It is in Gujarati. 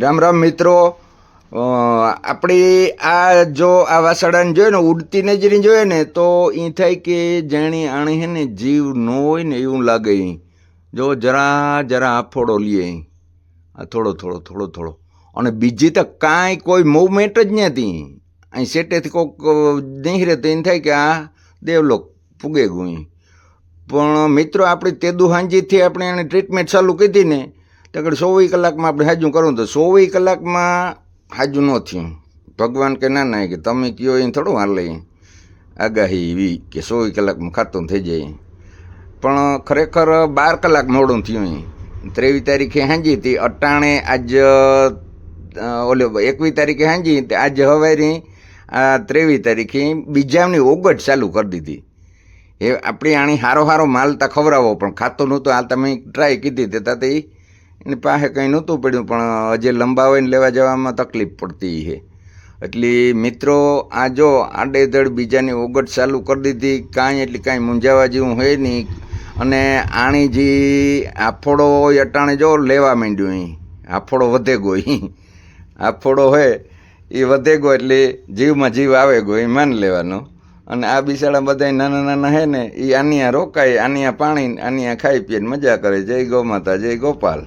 રામ રામ મિત્રો. આપણી આ જો આ વાસળાને જોઈએ ને ઉડતી નજરી જોઈએ ને તો એ થાય કે જાણી આણી હે ને જીવ ન હોય ને એવું લાગે. જો જરા જરા આફોડો લઈએ આ થોડો થોડો થોડો થોડો, અને બીજી તો કાંઈ કોઈ મૂવમેન્ટ જ નથી. અહીં સેટેથી કોઈક નહીં રહે તો એને થાય કે આ દેવલોક ફૂગે ગુઈ. પણ મિત્રો આપણી તેદુ હાંજીથી આપણે એને ટ્રીટમેન્ટ ચાલુ કીધી ને તો આગળ 24 કલાકમાં આપણે હાજું કરવું તો 24 કલાકમાં હાજું ન થયું. ભગવાન કે ના ના કે તમે કયો એને થોડું હાલ લઈએ આગાહી એવી કે 24 કલાકમાં ખાતું થઈ જાય. પણ ખરેખર 12 કલાક મોડું થયું. 23 તારીખે હાંજી હતી, અટાણે આજ ઓલે 21 તારીખે હાંજી આજ હવારી આ 23 તારીખે બીજાની ઓગટ ચાલુ કરી દીધી. એ આપણી આણી હારો હારો માલ તા ખવડાવો પણ ખાતું નહોતું. હાલ તમે ટ્રાય કીધી તે તા એની પાસે કંઈ નહોતું પડ્યું, પણ હજી લંબાવીને લેવા જવામાં તકલીફ પડતી છે. એટલે મિત્રો આ જો આડેધડ બીજાની ઓગટ ચાલુ કરી દીધી, કાંઈ એટલે કાંઈ મૂંઝાવા જેવું હોય નહીં. અને આણી જે આફોડો હોય અટાણે જો લેવા માંડ્યું, અહીં આફોડો વધે ગયો. આફોડો હોય એ વધે ગયો એટલે જીવમાં જીવ આવે ગયો એ માન લેવાનો. અને આ બિચારા બધા નાના નાના હે ને એ આનિયા રોકાય, આનિયા પાણી આનિયા ખાઈ પીને મજા કરે. જય ગૌ માતા, જય ગોપાલ.